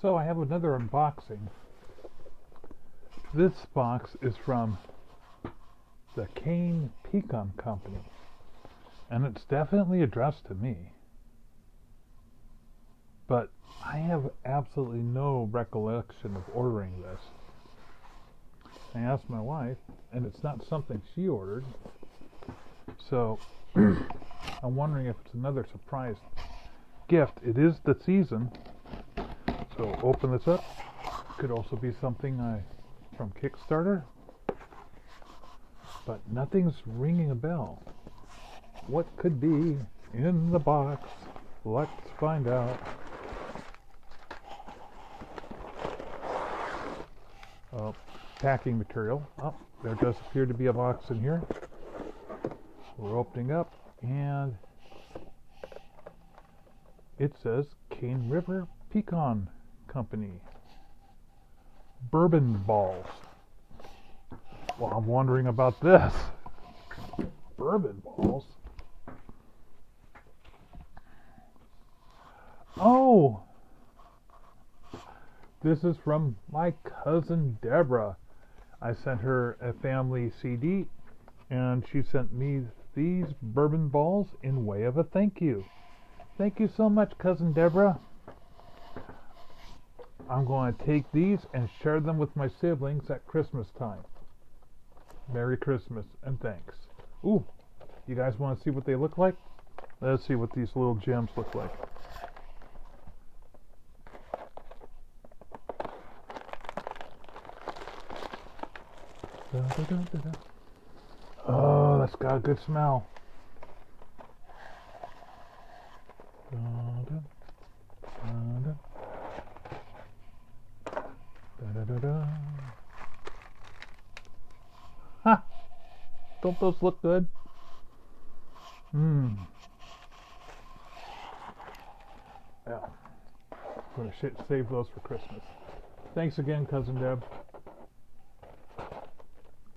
So I have another unboxing. This box is from the Pecan Company, and it's definitely addressed to me. But I have absolutely no recollection of ordering this. I asked my wife, and it's not something she ordered. So I'm wondering if it's another surprise gift. It is the season. So open this up. Could also be something from Kickstarter. But nothing's ringing a bell. What could be in the box? Let's find out. Packing material. Oh, there does appear to be a box in here. We're opening up, and it says Cane River Pecan Company Bourbon Balls. Well, I'm wondering about this. Bourbon balls? Oh! This is from my cousin Deborah. I sent her a family CD, and she sent me these bourbon balls in way of a thank you. Thank you so much, cousin Deborah. I'm going to take these and share them with my siblings at Christmas time. Merry Christmas and thanks. Ooh, you guys want to see what they look like? Let's see what these little gems look like. Oh, that's got a good smell. Ha! Don't those look good? Yeah. I'm going to save those for Christmas. Thanks again, Cousin Deb.